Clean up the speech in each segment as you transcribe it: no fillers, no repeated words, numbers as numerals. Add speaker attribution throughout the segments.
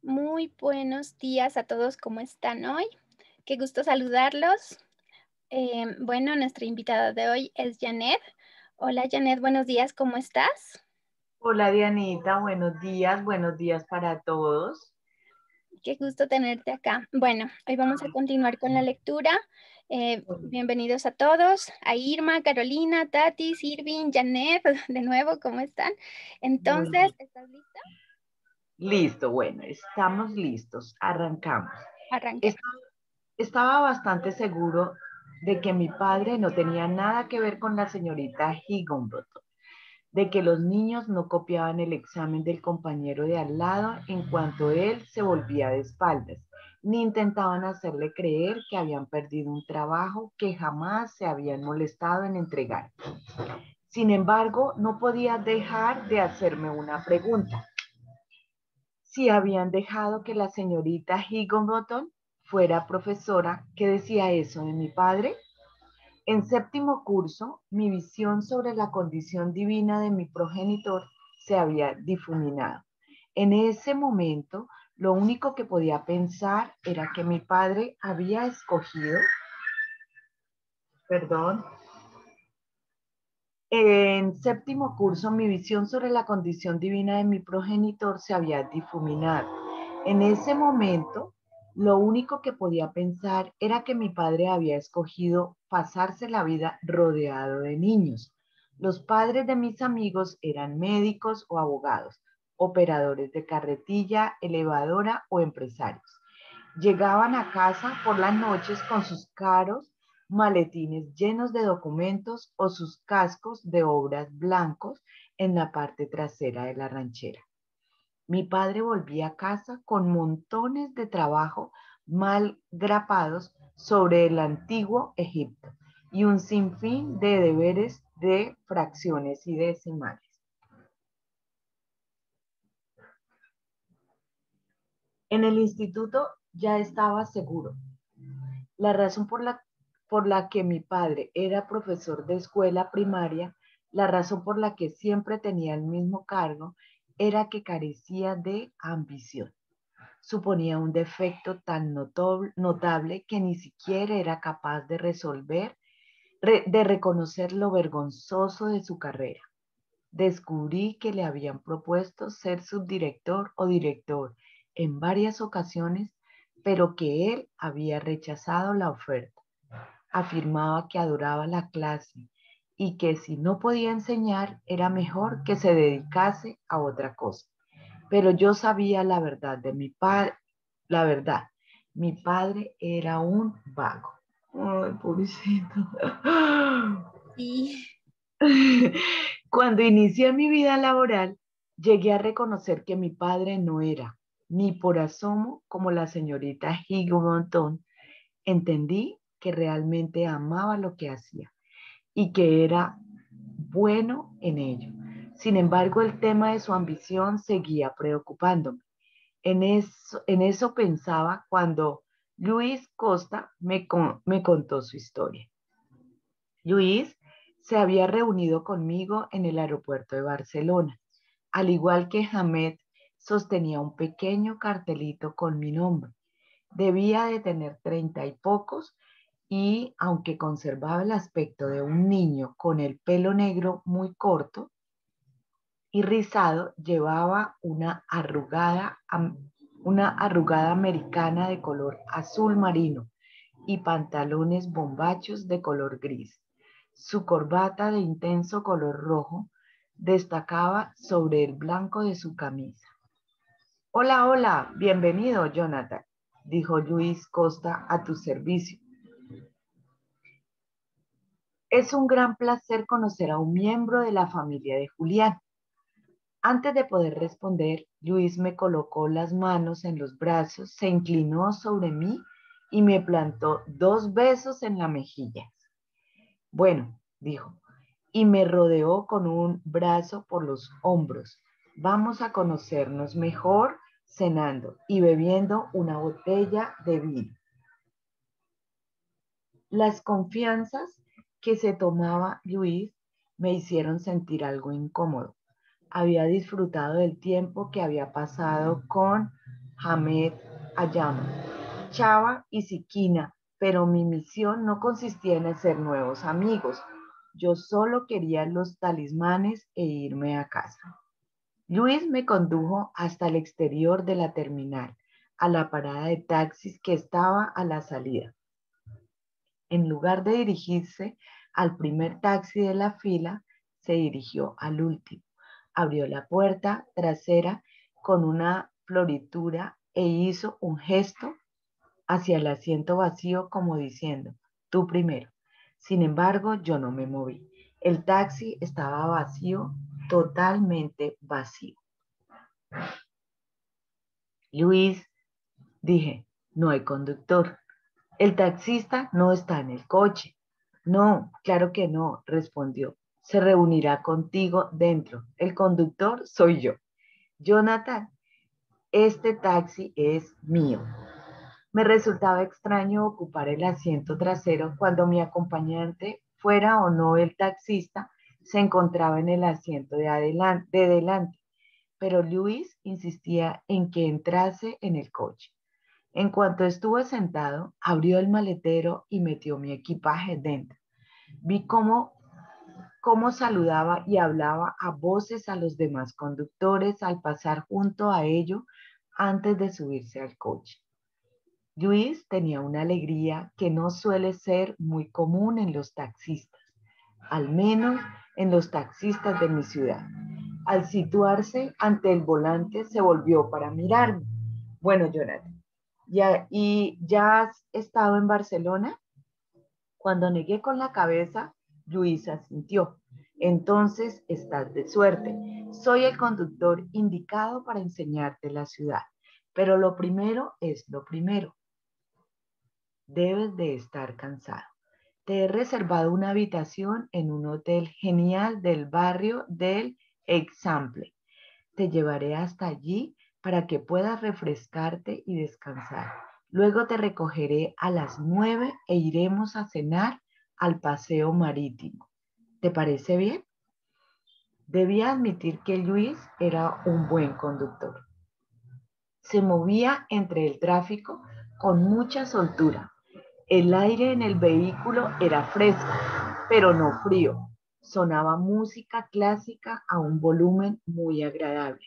Speaker 1: Muy buenos días a todos, ¿cómo están hoy? Qué gusto saludarlos. Bueno, nuestra invitada de hoy es Janet. Hola Janet, buenos días, ¿cómo estás?
Speaker 2: Hola Dianita, buenos días para todos.
Speaker 1: Qué gusto tenerte acá. Bueno, hoy vamos a continuar con la lectura. Bienvenidos a todos, a Irma, Carolina, Tati, Sirvin, Janet, de nuevo, ¿cómo están?
Speaker 2: Muy
Speaker 1: Entonces,
Speaker 2: bien.
Speaker 1: ¿estás lista?
Speaker 2: Listo, bueno, estamos listos, arrancamos.
Speaker 1: Arranquemos.
Speaker 2: Es- Estaba bastante seguro de que mi padre no tenía nada que ver con la señorita Higginbottom, de que los niños no copiaban el examen del compañero de al lado en cuanto él se volvía de espaldas, ni intentaban hacerle creer que habían perdido un trabajo que jamás se habían molestado en entregar. Sin embargo, no podía dejar de hacerme una pregunta. Si habían dejado que la señorita Higginbottom fuera profesora, ¿qué decía eso de mi padre? En séptimo curso, mi visión sobre la condición divina de mi progenitor se había difuminado. En ese momento, lo único que podía pensar era que mi padre había escogido, perdón, en séptimo curso, mi visión sobre la condición divina de mi progenitor se había difuminado. En ese momento, lo único que podía pensar era que mi padre había escogido pasarse la vida rodeado de niños. Los padres de mis amigos eran médicos o abogados, operadores de carretilla, elevadora o empresarios. Llegaban a casa por las noches con sus caros maletines llenos de documentos o sus cascos de obras blancos en la parte trasera de la ranchera. Mi padre volvía a casa con montones de trabajo mal grapados sobre el antiguo Egipto y un sinfín de deberes de fracciones y decimales. En el instituto ya estaba seguro. La razón por la que mi padre era profesor de escuela primaria, la razón por la que siempre tenía el mismo cargo, era que carecía de ambición. Suponía un defecto tan notable que ni siquiera era capaz de de reconocer lo vergonzoso de su carrera. Descubrí que le habían propuesto ser subdirector o director en varias ocasiones, pero que él había rechazado la oferta. Afirmaba que adoraba la clase y que si no podía enseñar era mejor que se dedicase a otra cosa. Pero yo sabía la verdad de mi padre, la verdad, mi padre era un vago. Ay, pobrecito.
Speaker 1: Sí.
Speaker 2: Cuando inicié mi vida laboral, llegué a reconocer que mi padre no era ni por asomo como la señorita Higginbotham. Entendí que realmente amaba lo que hacía y que era bueno en ello. Sin embargo, el tema de su ambición seguía preocupándome. En eso pensaba cuando Luis Costa me contó su historia. Luis se había reunido conmigo en el aeropuerto de Barcelona. Al igual que Hamed, sostenía un pequeño cartelito con mi nombre. Debía de tener 30 y pocos y, aunque conservaba el aspecto de un niño con el pelo negro muy corto y rizado, llevaba una arrugada americana de color azul marino y pantalones bombachos de color gris. Su corbata de intenso color rojo destacaba sobre el blanco de su camisa. Hola, hola, bienvenido, Jonathan, dijo Luis Costa a tu servicio. Es un gran placer conocer a un miembro de la familia de Julián. Antes de poder responder, Luis me colocó las manos en los brazos, se inclinó sobre mí y me plantó 2 besos en la mejilla. Bueno, dijo, y me rodeó con un brazo por los hombros. Vamos a conocernos mejor cenando y bebiendo una botella de vino. Las confianzas que se tomaba Luis me hicieron sentir algo incómodo. Había disfrutado del tiempo que había pasado con Hamed Ayama, Chava y Siquina, pero mi misión no consistía en hacer nuevos amigos. Yo solo quería los talismanes e irme a casa. Luis me condujo hasta el exterior de la terminal, a la parada de taxis que estaba a la salida. En lugar de dirigirse al primer taxi de la fila, se dirigió al último. Abrió la puerta trasera con una floritura e hizo un gesto hacia el asiento vacío como diciendo, tú primero. Sin embargo, yo no me moví. El taxi estaba vacío, totalmente vacío. Luis, dije, no hay conductor. El taxista no está en el coche. No, claro que no, respondió. Se reunirá contigo dentro. El conductor soy yo. Jonathan, este taxi es mío. Me resultaba extraño ocupar el asiento trasero cuando mi acompañante, fuera o no el taxista, se encontraba en el asiento de delante, pero Luis insistía en que entrase en el coche. En cuanto estuve sentado, abrió el maletero y metió mi equipaje dentro. Vi cómo saludaba y hablaba a voces a los demás conductores al pasar junto a ellos antes de subirse al coche. Luis tenía una alegría que no suele ser muy común en los taxistas, al menos en los taxistas de mi ciudad. Al situarse ante el volante se volvió para mirarme. Bueno, Jonathan, ¿ya has estado en Barcelona? Cuando negué con la cabeza, Luisa sintió. Entonces estás de suerte. Soy el conductor indicado para enseñarte la ciudad. Pero lo primero es lo primero. Debes de estar cansado. Te he reservado una habitación en un hotel genial del barrio del Example. Te llevaré hasta allí para que puedas refrescarte y descansar. Luego te recogeré a las 9 e iremos a cenar al paseo marítimo. ¿Te parece bien? Debía admitir que Luis era un buen conductor. Se movía entre el tráfico con mucha soltura. El aire en el vehículo era fresco, pero no frío. Sonaba música clásica a un volumen muy agradable.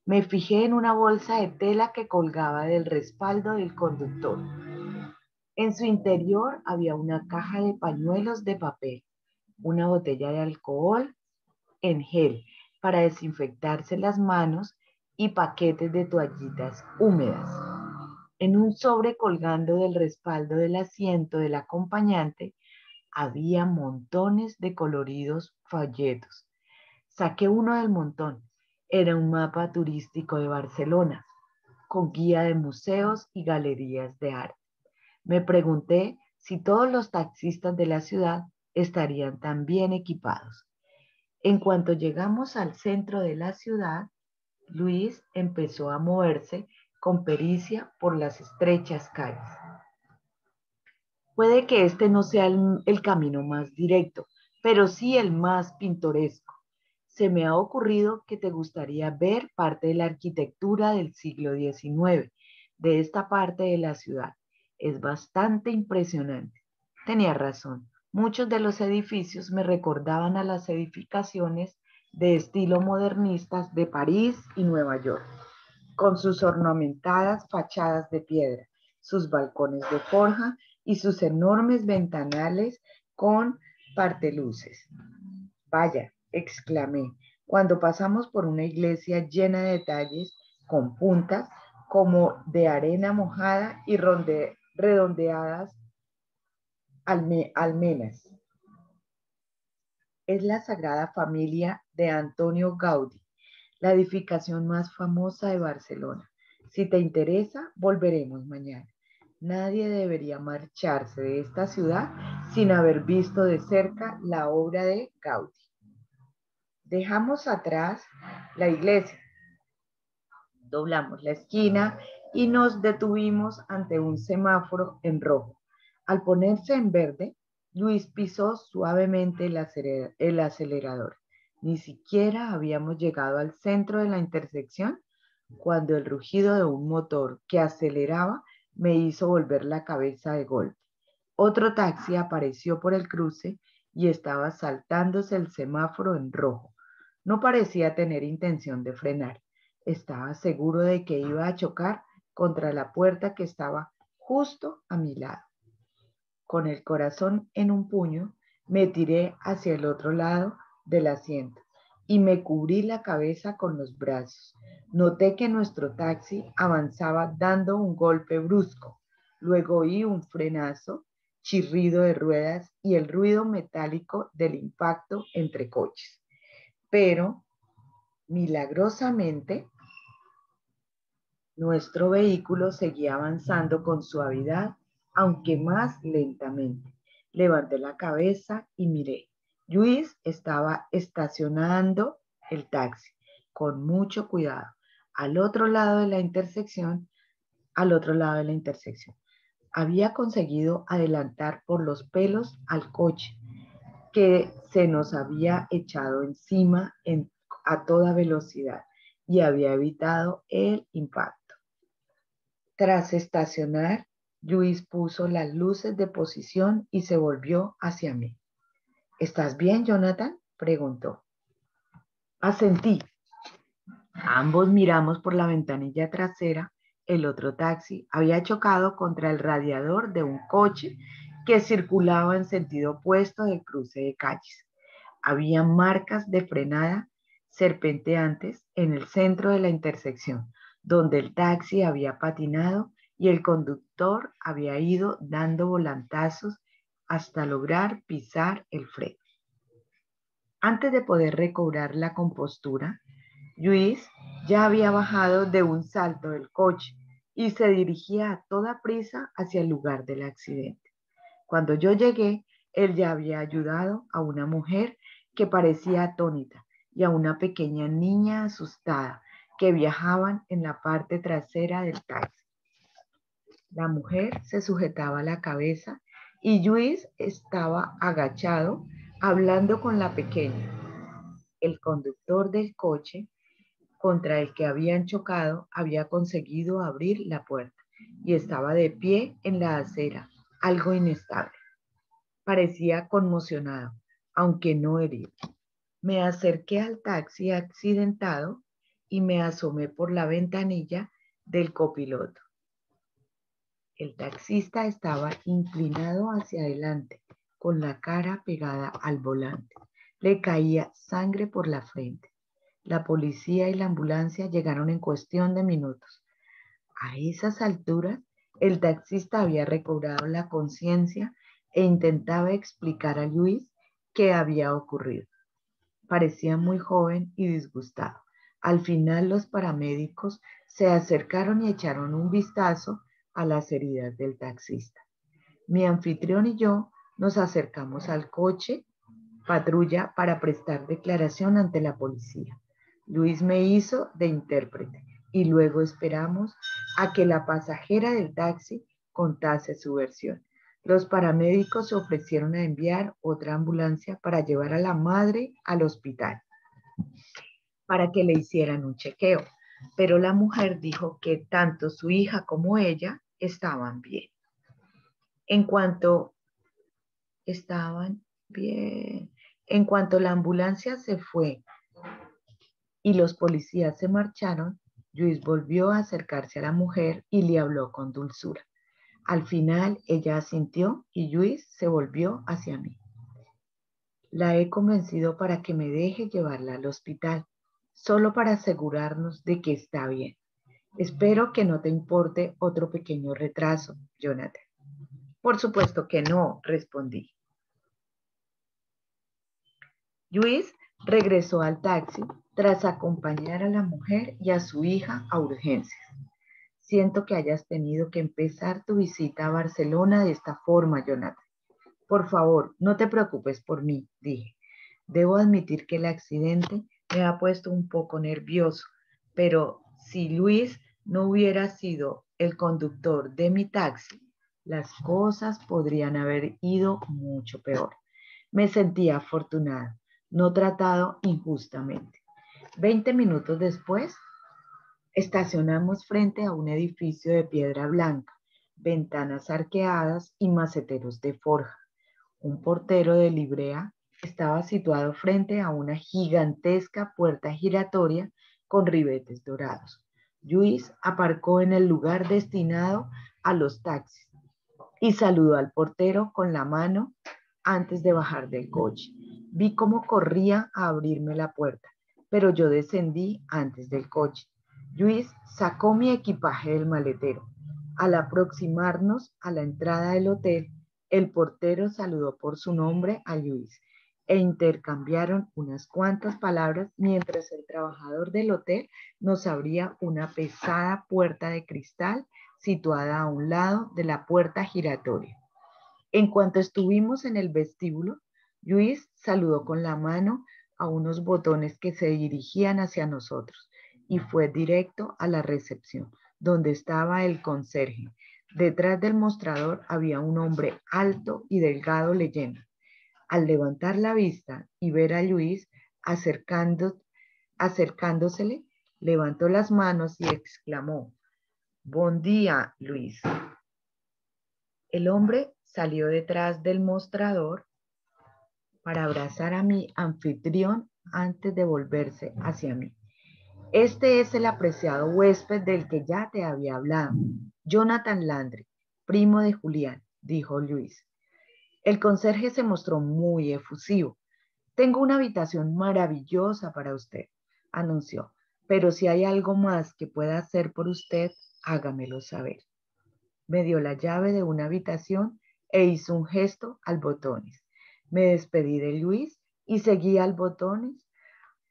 Speaker 2: Me fijé en una bolsa de tela que colgaba del respaldo del conductor. En su interior había una caja de pañuelos de papel, una botella de alcohol en gel para desinfectarse las manos y paquetes de toallitas húmedas. En un sobre colgando del respaldo del asiento del acompañante había montones de coloridos folletos. Saqué uno del montón. Era un mapa turístico de Barcelona, con guía de museos y galerías de arte. Me pregunté si todos los taxistas de la ciudad estarían tan bien equipados. En cuanto llegamos al centro de la ciudad, Luis empezó a moverse con pericia por las estrechas calles. Puede que este no sea el camino más directo, pero sí el más pintoresco. Se me ha ocurrido que te gustaría ver parte de la arquitectura del siglo XIX, de esta parte de la ciudad. Es bastante impresionante. Tenía razón. Muchos de los edificios me recordaban a las edificaciones de estilo modernistas de París y Nueva York, con sus ornamentadas fachadas de piedra, sus balcones de forja y sus enormes ventanales con parteluces. Vaya, exclamé, cuando pasamos por una iglesia llena de detalles con puntas como de arena mojada y redondeadas almenas. Es la Sagrada Familia de Antonio Gaudí, la edificación más famosa de Barcelona. Si te interesa, volveremos mañana. Nadie debería marcharse de esta ciudad sin haber visto de cerca la obra de Gaudí. Dejamos atrás la iglesia, doblamos la esquina y nos detuvimos ante un semáforo en rojo. Al ponerse en verde, Luis pisó suavemente el acelerador. Ni siquiera habíamos llegado al centro de la intersección cuando el rugido de un motor que aceleraba me hizo volver la cabeza de golpe. Otro taxi apareció por el cruce y estaba saltándose el semáforo en rojo. No parecía tener intención de frenar. Estaba seguro de que iba a chocar contra la puerta que estaba justo a mi lado. Con el corazón en un puño, me tiré hacia el otro lado del asiento y me cubrí la cabeza con los brazos. Noté que nuestro taxi avanzaba dando un golpe brusco. Luego oí un frenazo, chirrido de ruedas y el ruido metálico del impacto entre coches. Pero, milagrosamente, nuestro vehículo seguía avanzando con suavidad, aunque más lentamente. Levanté la cabeza y miré. Luis estaba estacionando el taxi con mucho cuidado al otro lado de la intersección, Había conseguido adelantar por los pelos al coche que se nos había echado encima a toda velocidad y había evitado el impacto. Tras estacionar, Luis puso las luces de posición y se volvió hacia mí. ¿Estás bien, Jonathan?, preguntó. Asentí. Ambos miramos por la ventanilla trasera. El otro taxi había chocado contra el radiador de un coche que circulaba en sentido opuesto del cruce de calles. Había marcas de frenada serpenteantes en el centro de la intersección, donde el taxi había patinado y el conductor había ido dando volantazos hasta lograr pisar el freno. Antes de poder recobrar la compostura, Luis ya había bajado de un salto del coche y se dirigía a toda prisa hacia el lugar del accidente. Cuando yo llegué, él ya había ayudado a una mujer que parecía atónita y a una pequeña niña asustada que viajaban en la parte trasera del taxi. La mujer se sujetaba la cabeza y Luis estaba agachado hablando con la pequeña. El conductor del coche contra el que habían chocado había conseguido abrir la puerta y estaba de pie en la acera, algo inestable. Parecía conmocionado, aunque no herido. Me acerqué al taxi accidentado y me asomé por la ventanilla del copiloto. El taxista estaba inclinado hacia adelante, con la cara pegada al volante. Le caía sangre por la frente. La policía y la ambulancia llegaron en cuestión de minutos. A esas alturas, el taxista había recobrado la conciencia e intentaba explicar a Luis qué había ocurrido. Parecía muy joven y disgustado. Al final, los paramédicos se acercaron y echaron un vistazo a las heridas del taxista. Mi anfitrión y yo nos acercamos al coche patrulla para prestar declaración ante la policía. Luis me hizo de intérprete y luego esperamos a que la pasajera del taxi contase su versión. Los paramédicos se ofrecieron a enviar otra ambulancia para llevar a la madre al hospital para que le hicieran un chequeo, pero la mujer dijo que tanto su hija como ella estaban bien. En cuanto la ambulancia se fue y los policías se marcharon, Luis volvió a acercarse a la mujer y le habló con dulzura. Al final ella asintió y Luis se volvió hacia mí. La he convencido para que me deje llevarla al hospital, solo para asegurarnos de que está bien. Espero que no te importe otro pequeño retraso, Jonathan. Por supuesto que no, respondí. Luis regresó al taxi tras acompañar a la mujer y a su hija a urgencias. Siento que hayas tenido que empezar tu visita a Barcelona de esta forma, Jonathan. Por favor, no te preocupes por mí, dije. Debo admitir que el accidente me ha puesto un poco nervioso, pero si Luis no hubiera sido el conductor de mi taxi, las cosas podrían haber ido mucho peor. Me sentía afortunada, no tratado injustamente. 20 minutos después, Estacionamos frente a un edificio de piedra blanca, ventanas arqueadas y maceteros de forja. Un portero de librea estaba situado frente a una gigantesca puerta giratoria con ribetes dorados. Luis aparcó en el lugar destinado a los taxis y saludó al portero con la mano antes de bajar del coche. Vi cómo corría a abrirme la puerta, pero yo descendí antes del coche. Luis sacó mi equipaje del maletero. Al aproximarnos a la entrada del hotel, el portero saludó por su nombre a Luis e intercambiaron unas cuantas palabras mientras el trabajador del hotel nos abría una pesada puerta de cristal situada a un lado de la puerta giratoria. En cuanto estuvimos en el vestíbulo, Luis saludó con la mano a unos botones que se dirigían hacia nosotros y fue directo a la recepción, donde estaba el conserje. Detrás del mostrador había un hombre alto y delgado leyendo. Al levantar la vista y ver a Luis acercándosele, levantó las manos y exclamó: «Buen día, Luis». El hombre salió detrás del mostrador para abrazar a mi anfitrión antes de volverse hacia mí. «Este es el apreciado huésped del que ya te había hablado, Jonathan Landry, primo de Julián», dijo Luis. El conserje se mostró muy efusivo. «Tengo una habitación maravillosa para usted», anunció, «pero si hay algo más que pueda hacer por usted, hágamelo saber». Me dio la llave de una habitación e hizo un gesto al Botones. Me despedí de Luis y seguí al Botones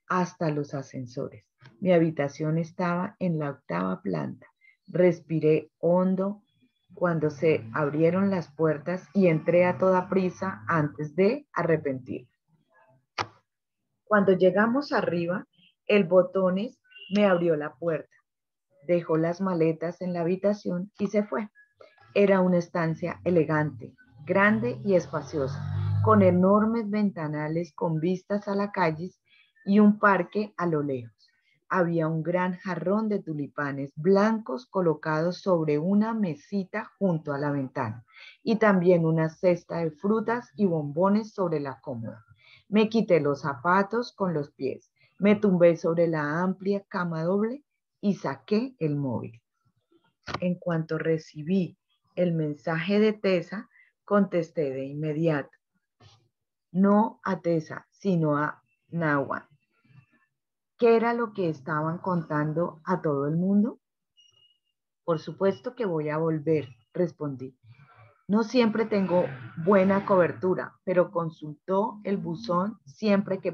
Speaker 2: hasta los ascensores. Mi habitación estaba en la 8ª planta. Respiré hondo cuando se abrieron las puertas y entré a toda prisa antes de arrepentirme. Cuando llegamos arriba, el Botones me abrió la puerta, dejó las maletas en la habitación y se fue. Era una estancia elegante, grande y espaciosa, con enormes ventanales con vistas a la calle y un parque a lo lejos. Había un gran jarrón de tulipanes blancos colocados sobre una mesita junto a la ventana y también una cesta de frutas y bombones sobre la cómoda. Me quité los zapatos con los pies, me tumbé sobre la amplia cama doble y saqué el móvil. En cuanto recibí el mensaje de Tessa, contesté de inmediato. No a Tessa, sino a Nawan. ¿Qué era lo que estaban contando a todo el mundo? Por supuesto que voy a volver, respondí. No siempre tengo buena cobertura, pero consulto el buzón siempre que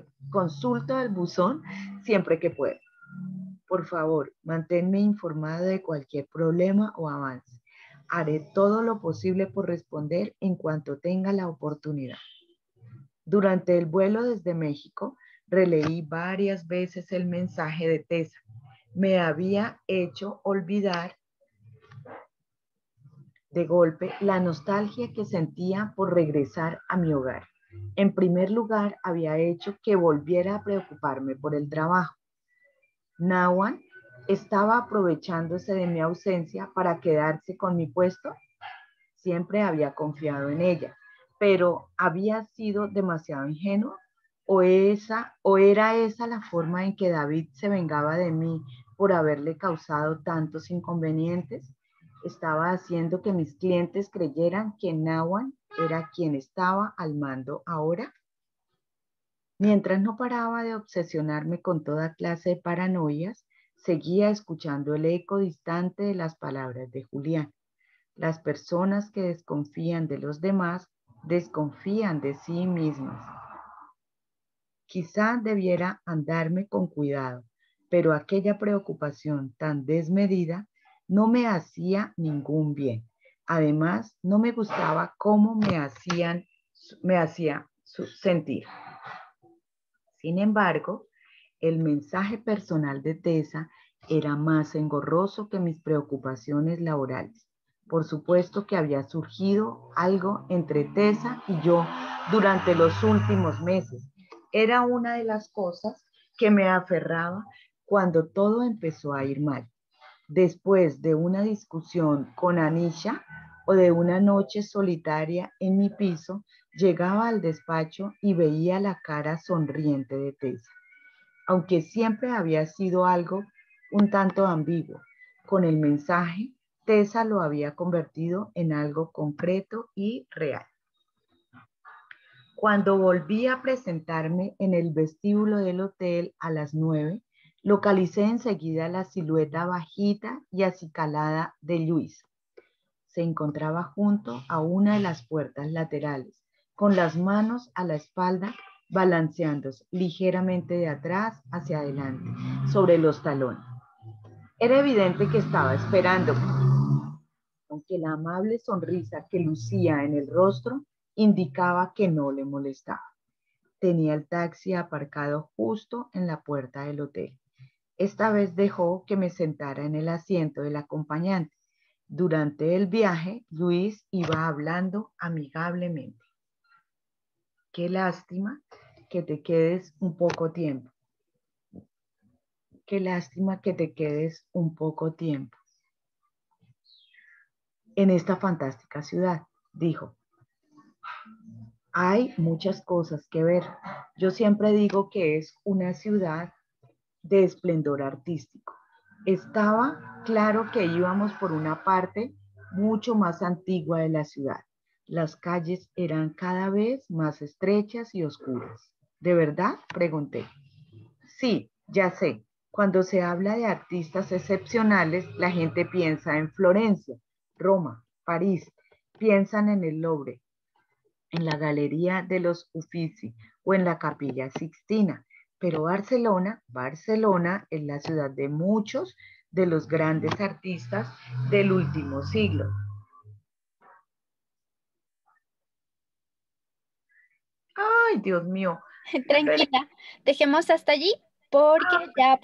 Speaker 2: puedo. Por favor, manténme informado de cualquier problema o avance. Haré todo lo posible por responder en cuanto tenga la oportunidad. Durante el vuelo desde México, releí varias veces el mensaje de Tessa. Me había hecho olvidar de golpe la nostalgia que sentía por regresar a mi hogar. En primer lugar, había hecho que volviera a preocuparme por el trabajo. Nawan estaba aprovechándose de mi ausencia para quedarse con mi puesto. Siempre había confiado en ella, pero ¿había sido demasiado ingenuo? ¿O era esa la forma en que David se vengaba de mí por haberle causado tantos inconvenientes? ¿Estaba haciendo que mis clientes creyeran que Nawan era quien estaba al mando ahora? Mientras no paraba de obsesionarme con toda clase de paranoias, seguía escuchando el eco distante de las palabras de Julián. Las personas que desconfían de los demás desconfían de sí mismas. Quizá debiera andarme con cuidado, pero aquella preocupación tan desmedida no me hacía ningún bien. Además, no me gustaba cómo me hacía sentir. Sin embargo, el mensaje personal de Tessa era más engorroso que mis preocupaciones laborales. Por supuesto que había surgido algo entre Tessa y yo durante los últimos meses. Era una de las cosas que me aferraba cuando todo empezó a ir mal. después de una discusión con Anisha o de una noche solitaria en mi piso, llegaba al despacho y veía la cara sonriente de Tessa, aunque siempre había sido algo un tanto ambiguo. Con el mensaje, Tessa lo había convertido en algo concreto y real. Cuando volví a presentarme en el vestíbulo del hotel a las 9, localicé enseguida la silueta bajita y acicalada de Luis. Se encontraba junto a una de las puertas laterales, con las manos a la espalda, balanceándose ligeramente de atrás hacia adelante, sobre los talones. Era evidente que estaba esperando, aunque la amable sonrisa que lucía en el rostro indicaba que no le molestaba. Tenía el taxi aparcado justo en la puerta del hotel. Esta vez dejó que me sentara en el asiento del acompañante. Durante el viaje, Luis iba hablando amigablemente. Qué lástima que te quedes un poco tiempo. Qué lástima que te quedes un poco tiempo en esta fantástica ciudad, dijo. Hay muchas cosas que ver. Yo siempre digo que es una ciudad de esplendor artístico. Estaba claro que íbamos por una parte mucho más antigua de la ciudad. Las calles eran cada vez más estrechas y oscuras. ¿De verdad? Pregunté. Sí, ya sé. Cuando se habla de artistas excepcionales, la gente piensa en Florencia, Roma, París, piensan en el Louvre, en la Galería de los Uffizi o en la Capilla Sixtina. Pero Barcelona es la ciudad de muchos de los grandes artistas del último siglo. Ay, Dios mío.
Speaker 1: Tranquila, dejemos hasta allí porque ya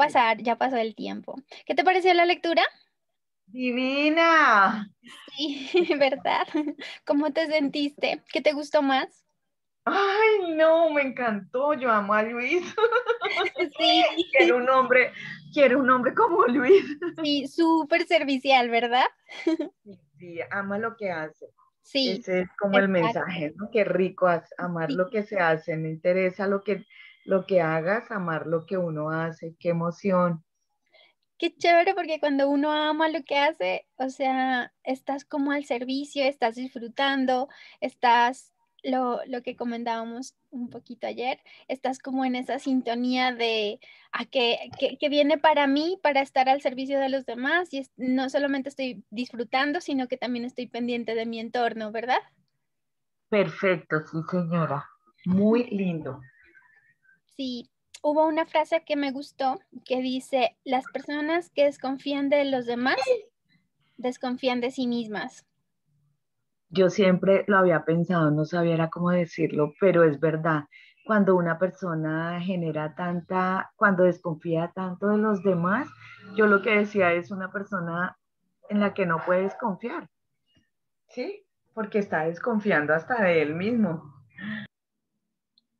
Speaker 1: pasó el tiempo. ¿Qué te pareció la lectura?
Speaker 2: Divina.
Speaker 1: Sí, ¿verdad? ¿Cómo te sentiste? ¿Qué te gustó más?
Speaker 2: Ay, no, me encantó. Yo amo a Luis.
Speaker 1: Sí,
Speaker 2: Quiero un hombre como Luis.
Speaker 1: sí, súper servicial, ¿verdad?
Speaker 2: Sí, sí, ama lo que hace.
Speaker 1: Sí,
Speaker 2: Ese es como el
Speaker 1: exacto.
Speaker 2: mensaje, ¿no? Qué rico amar
Speaker 1: Sí.
Speaker 2: lo que se hace, no interesa lo que hagas, amar lo que uno hace, qué emoción.
Speaker 1: Qué chévere porque cuando uno ama lo que hace, o sea, estás como al servicio, estás disfrutando, estás, lo que comentábamos un poquito ayer, estás como en esa sintonía de que viene para mí, para estar al servicio de los demás y no solamente estoy disfrutando, sino que también estoy pendiente de mi entorno, ¿verdad?
Speaker 2: Perfecto, sí, señora. Muy lindo.
Speaker 1: Sí, hubo una frase que me gustó que dice, las personas que desconfían de los demás desconfían de sí mismas.
Speaker 2: Yo siempre lo había pensado, no sabía era cómo decirlo, pero es verdad. Cuando una persona cuando desconfía tanto de los demás, yo lo que decía es una persona en la que no puedes confiar, ¿sí? Porque está desconfiando hasta de él mismo.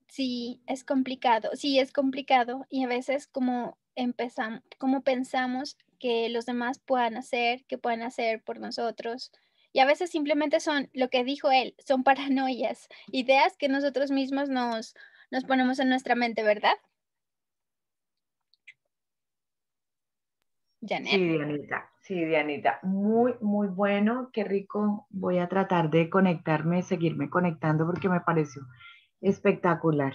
Speaker 1: Sí, es complicado, sí, es complicado y a veces como empezamos, como pensamos que los demás puedan hacer, que puedan hacer por nosotros y a veces simplemente son lo que dijo él, son paranoias, ideas que nosotros mismos nos ponemos en nuestra mente, ¿verdad? Janet.
Speaker 2: Sí, Dianita, muy, muy bueno, qué rico. Voy a tratar de conectarme, seguirme conectando porque me pareció espectacular.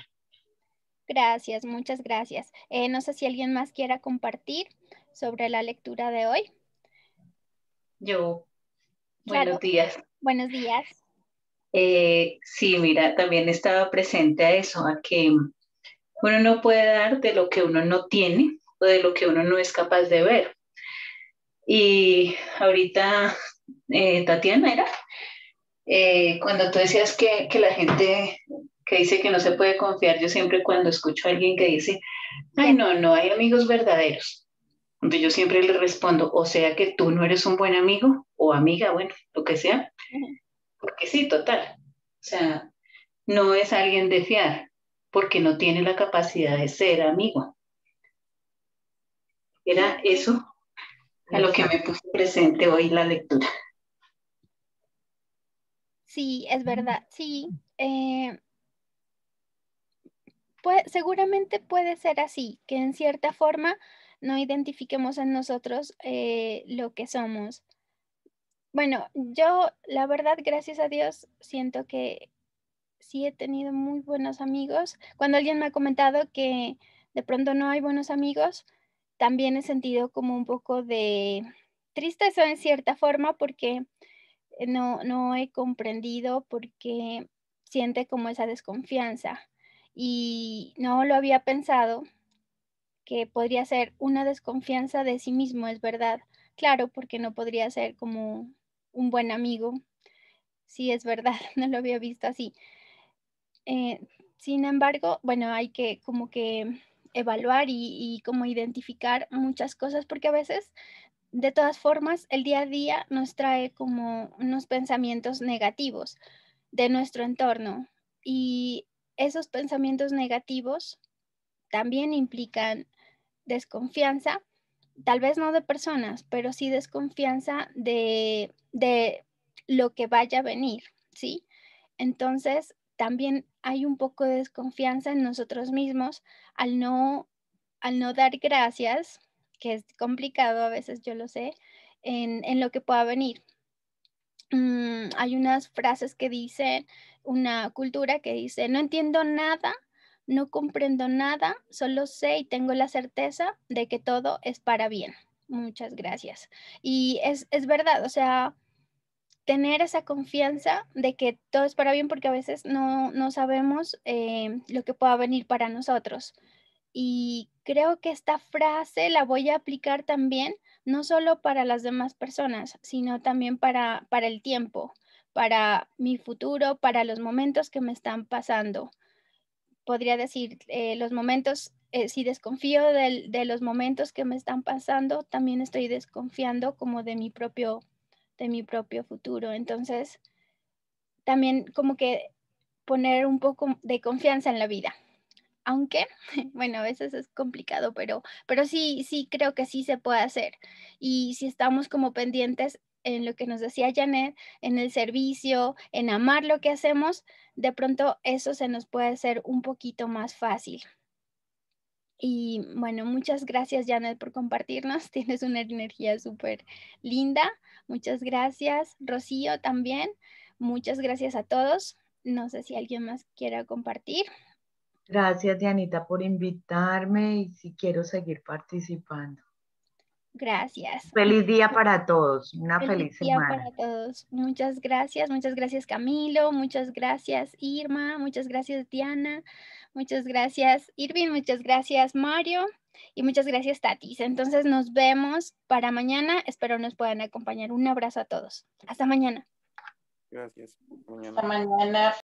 Speaker 1: Gracias, muchas gracias. No sé si alguien más quiera compartir sobre la lectura de hoy.
Speaker 3: Yo,
Speaker 1: Claro,
Speaker 3: buenos días.
Speaker 1: buenos días.
Speaker 3: Sí, mira, también estaba presente a eso, a que uno no puede dar de lo que uno no tiene o de lo que uno no es capaz de ver. Y ahorita, Tatiana, era, cuando tú decías que la gente que dice que no se puede confiar, yo siempre cuando escucho a alguien que dice, ay,
Speaker 1: Ya.
Speaker 3: no, no hay amigos verdaderos. Entonces yo siempre le respondo, o sea que tú no eres un buen amigo o amiga, bueno, lo que sea,
Speaker 1: Ujú.
Speaker 3: porque sí, total. O sea, no es alguien de fiar, porque no tiene la capacidad de ser amigo. Era eso a lo que me puso presente hoy la lectura.
Speaker 1: Sí, es verdad, sí. Seguramente puede ser así, que en cierta forma no identifiquemos en nosotros lo que somos. Bueno, yo la verdad, gracias a Dios, siento que sí he tenido muy buenos amigos. Cuando alguien me ha comentado que de pronto no hay buenos amigos, también he sentido como un poco de tristeza en cierta forma porque no he comprendido porque siente como esa desconfianza y no lo había pensado que podría ser una desconfianza de sí mismo, es verdad. Claro, porque no podría ser como un buen amigo. Sí, es verdad, no lo había visto así. Eh, Sin embargo, bueno, hay que como que evaluar y como identificar muchas cosas, porque a veces, de todas formas, el día a día nos trae como unos pensamientos negativos de nuestro entorno y esos pensamientos negativos también implican desconfianza, tal vez no de personas, pero sí desconfianza de lo que vaya a venir, ¿sí? Entonces, también hay un poco de desconfianza en nosotros mismos al no dar gracias, que es complicado a veces, yo lo sé, en lo que pueda venir. Hay unas frases que dicen, una cultura que dice, no entiendo nada, no comprendo nada, solo sé y tengo la certeza de que todo es para bien. Muchas gracias. Y es verdad, o sea, tener esa confianza de que todo es para bien porque a veces no sabemos lo que pueda venir para nosotros. Y creo que esta frase la voy a aplicar también, no solo para las demás personas, sino también para el tiempo, para mi futuro, para los momentos que me están pasando. Podría decir, los momentos, si desconfío de los momentos que me están pasando, también estoy desconfiando como de mi propio futuro. Entonces, también como que poner un poco de confianza en la vida. Aunque, bueno, a veces es complicado, pero sí creo que sí se puede hacer. Y si estamos como pendientes en lo que nos decía Janet, en el servicio, en amar lo que hacemos, de pronto eso se nos puede hacer un poquito más fácil. Y bueno, muchas gracias Janet por compartirnos. Tienes una energía súper linda. Muchas gracias, Rocío también. Muchas gracias a todos. No sé si alguien más quiera compartir.
Speaker 2: Gracias, Dianita, por invitarme y si quiero seguir participando.
Speaker 1: Gracias.
Speaker 2: Feliz día para todos, una
Speaker 1: Feliz
Speaker 2: feliz
Speaker 1: día para
Speaker 2: semana.
Speaker 1: todos. Muchas gracias Camilo, muchas gracias Irma, muchas gracias Diana, muchas gracias Irving, muchas gracias Mario y muchas gracias Tatis. Entonces nos vemos para mañana, espero nos puedan acompañar. Un abrazo a todos. Hasta mañana.
Speaker 4: Gracias.
Speaker 3: Hasta mañana.